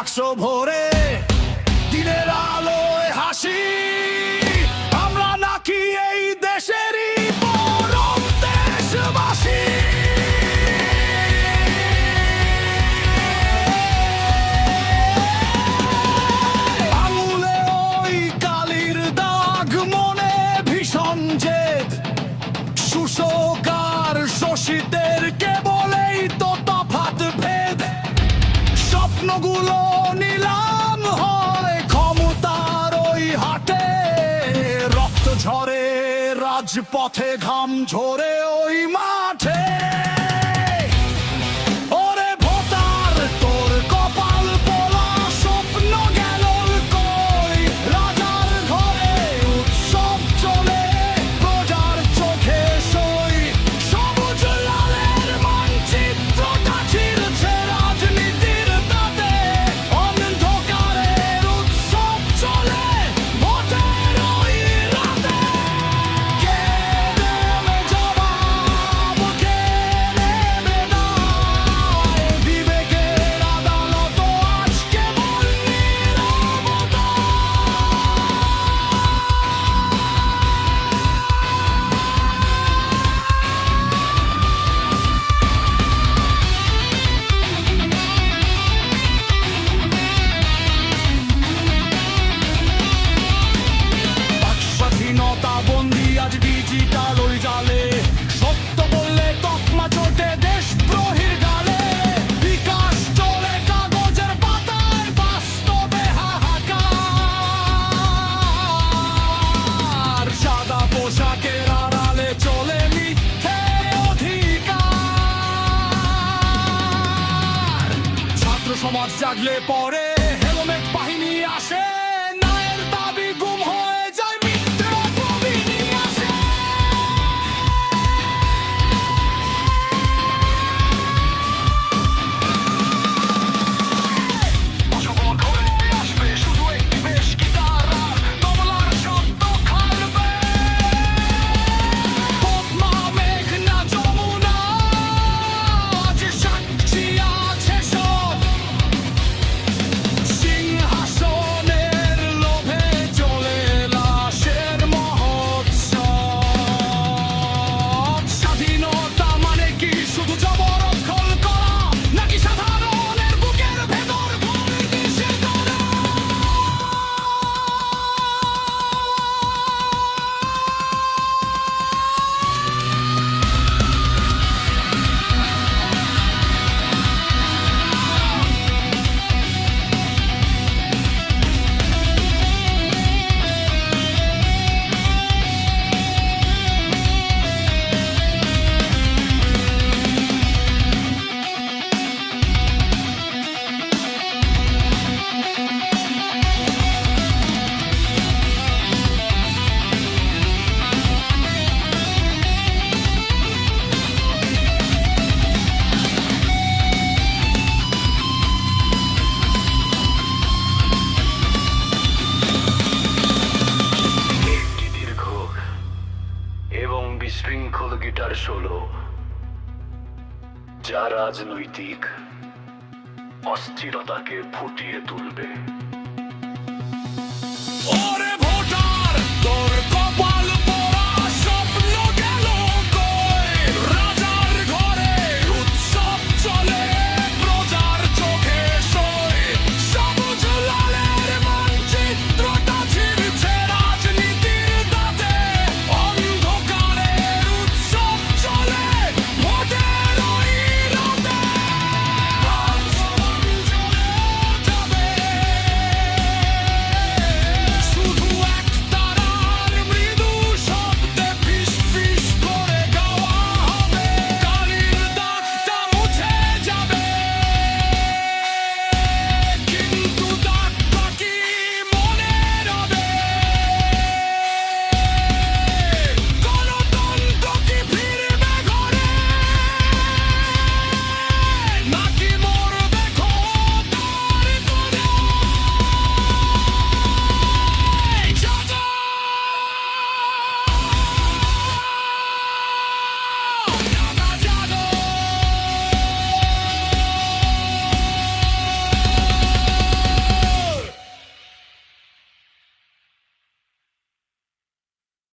বাক্স ভরে দিনের আলোয় হাসি। আমরা নাকি এই দেশেরই পরম দেশবাসী। আঙুলে ওই কালির দাগ, মনে ভীষণ জেদ, শোষক আর শোষিতের কেবলেই তো তফাৎ ভেদ। স্বপ্নগুলো নিলাম হয় ক্ষমতার ওই হাটে, রক্ত ঝরে রাজপথে, ঘাম ঝরে ওই মাঠে। ওরে ভোটার, তোর কপাল পোলা, স্বপ্ন গেল কই। রাজার ঘরে উৎসব চলে, প্রজার চোখে সই। সবুজ লালের মানচিত্রটা ছিঁড়ছে রাজনীতির তাতে। অন্ধকারের উৎসব চলে ভোটের ওই রাতে। কে দেবে জবাব, কে নেবে দায়? বিবেকের আদালত আজ কেবল নীরবতা। স্বাধীনতা বন্দি আজ ডিজিটাল ওই জালে। সত্য বললে তকমা চোটে দেশদ্রোহীর গালে। বিকাশ চলে কাগজের পাতায়, বাস্তবে হাহাকার। সাদা পোশাকের আড়ালে চলে মিথ্যে অধিকার। ছাত্র সমাজ জাগলে পরে হেলমেট বাহিনী আসে। ন্যায়ের দাবি গুম হয়ে যায়, মিথ্যে প্রবীণী আসে। বছর ধরে আসবে শুধু একটি বেশ গিটার আর তবলার শব্দ খালবে। পদ্মা, মেঘনা, যমুনা আজ সাক্ষী আছে সব। সিংহাসনের লোভে চলে লাশের মহোৎসব। স্বাধীনতা মানে কি শুধু জবরদখল করা, নাকি সাধারণের বুকের ভেতর ভুল দিশে ধরা? একটি দীর্ঘ এবং বিশৃঙ্খল গিটার সোলো, যা রাজনৈতিক অস্থিরতাকে ফুটিয়ে তুলবে।